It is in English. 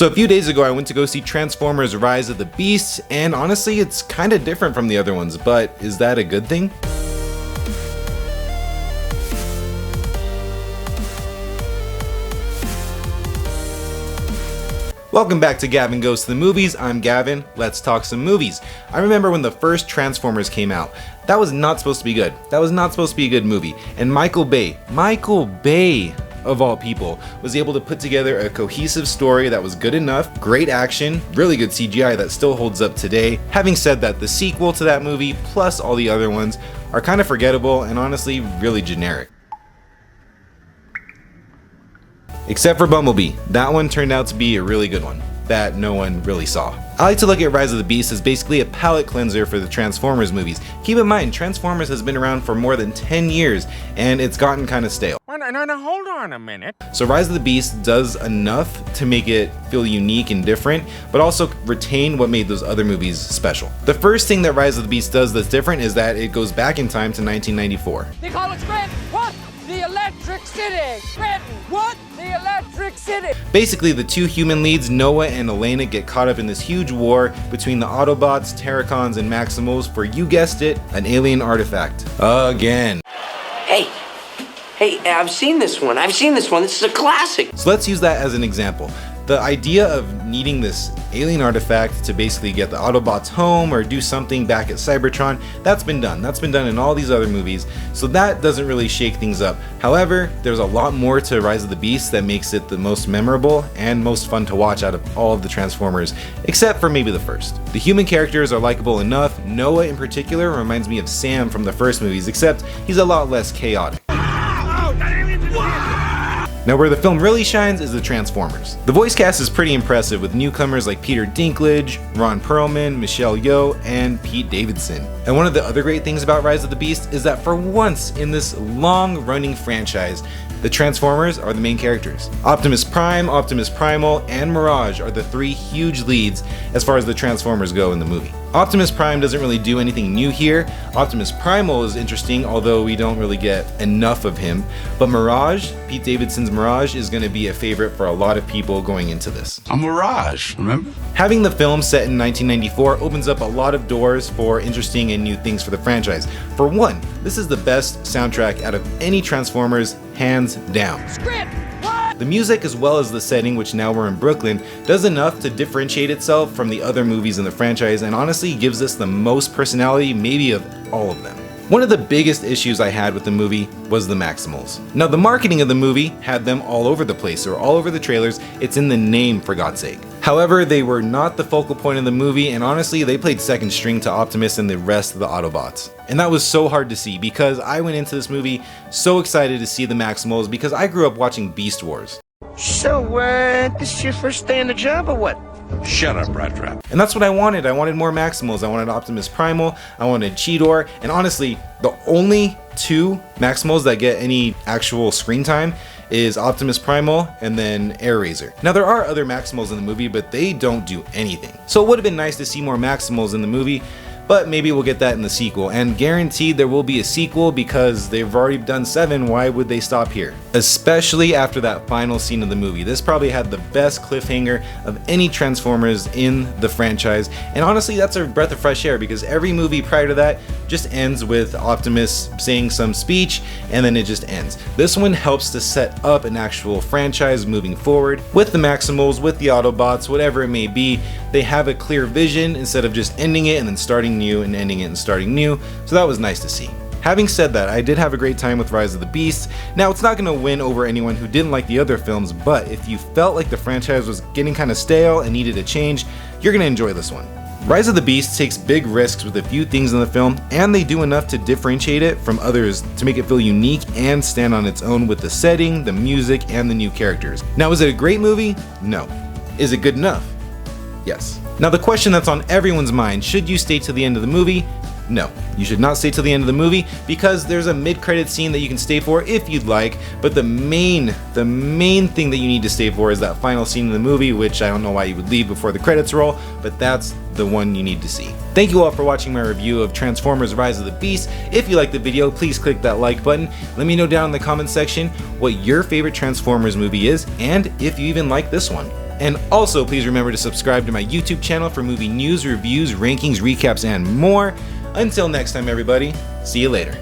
So a few days ago I went to go see Transformers Rise of the Beasts, and honestly it's kinda different from the other ones, but is that a good thing? Welcome back to Gavin Goes to the Movies. I'm Gavin. Let's talk some movies. I remember when the first Transformers came out. That was not supposed to be good. That was not supposed to be a good movie. And Michael Bay of all people, was able to put together a cohesive story that was good enough, great action, really good CGI that still holds up today. Having said that, the sequel to that movie, plus all the other ones, are kind of forgettable and honestly really generic. Except for Bumblebee. That one turned out to be a really good one that no one really saw. I like to look at Rise of the Beast as basically a palate cleanser for the Transformers movies. Keep in mind, Transformers has been around for more than 10 years and it's gotten kind of stale. No, hold on a minute. So Rise of the Beast does enough to make it feel unique and different, but also retain what made those other movies special. The first thing that Rise of the Beast does that's different is that it goes back in time to 1994. They call it Scranton. What? The Electric City. Scranton. What? The Electric City. Basically, the two human leads, Noah and Elena, get caught up in this huge war between the Autobots, Terracons, and Maximals for, you guessed it, an alien artifact. Again. Hey, I've seen this one. This is a classic. So let's use that as an example. The idea of needing this alien artifact to basically get the Autobots home or do something back at Cybertron, that's been done. That's been done in all these other movies, so that doesn't really shake things up. However, there's a lot more to Rise of the Beast that makes it the most memorable and most fun to watch out of all of the Transformers, except for maybe the first. The human characters are likable enough. Noah in particular reminds me of Sam from the first movies, except he's a lot less chaotic. Now where the film really shines is the Transformers. The voice cast is pretty impressive with newcomers like Peter Dinklage, Ron Perlman, Michelle Yeoh, and Pete Davidson. And one of the other great things about Rise of the Beast is that for once in this long-running franchise, the Transformers are the main characters. Optimus Prime, Optimus Primal, and Mirage are the three huge leads as far as the Transformers go in the movie. Optimus Prime doesn't really do anything new here. Optimus Primal is interesting, although we don't really get enough of him. But Mirage, Pete Davidson's Mirage, is going to be a favorite for a lot of people going into this. I'm Mirage, remember? Having the film set in 1994 opens up a lot of doors for interesting and new things for the franchise. For one, this is the best soundtrack out of any Transformers, hands down. Script. The music, as well as the setting, which now we're in Brooklyn, does enough to differentiate itself from the other movies in the franchise and honestly gives us the most personality maybe of all of them. One of the biggest issues I had with the movie was the Maximals. Now the marketing of the movie had them all over the place, or all over the trailers. It's in the name, for God's sake. However, they were not the focal point of the movie, and honestly they played second string to Optimus and the rest of the Autobots. And that was so hard to see because I went into this movie so excited to see the Maximals because I grew up watching Beast Wars. So, this is your first day on the job or what? Shut up, Rat Trap. And that's what I wanted. I wanted more Maximals. I wanted Optimus Primal, I wanted Cheetor, and honestly, the only two Maximals that get any actual screen time is Optimus Primal and then Air Razor. Now there are other Maximals in the movie, but they don't do anything. So it would have been nice to see more Maximals in the movie, but maybe we'll get that in the sequel, and guaranteed there will be a sequel because they've already done 7, why would they stop here? Especially after that final scene of the movie. This probably had the best cliffhanger of any Transformers in the franchise, and honestly that's a breath of fresh air because every movie prior to that just ends with Optimus saying some speech and then it just ends. This one helps to set up an actual franchise moving forward with the Maximals, with the Autobots, whatever it may be. They have a clear vision instead of just ending it and then starting new and ending it and starting new, so that was nice to see. Having said that, I did have a great time with Rise of the Beast. Now it's not going to win over anyone who didn't like the other films, but if you felt like the franchise was getting kind of stale and needed a change, you're going to enjoy this one. Rise of the Beast takes big risks with a few things in the film, and they do enough to differentiate it from others to make it feel unique and stand on its own with the setting, the music, and the new characters. Now, is it a great movie? No. Is it good enough? Yes. Now the question that's on everyone's mind, should you stay to the end of the movie? No, you should not stay till the end of the movie because there's a mid-credit scene that you can stay for if you'd like, but the main thing that you need to stay for is that final scene in the movie, which I don't know why you would leave before the credits roll, but that's the one you need to see. Thank you all for watching my review of Transformers Rise of the Beast. If you liked the video, please click that like button. Let me know down in the comments section what your favorite Transformers movie is and if you even like this one. And also, please remember to subscribe to my YouTube channel for movie news, reviews, rankings, recaps, and more. Until next time, everybody, see you later.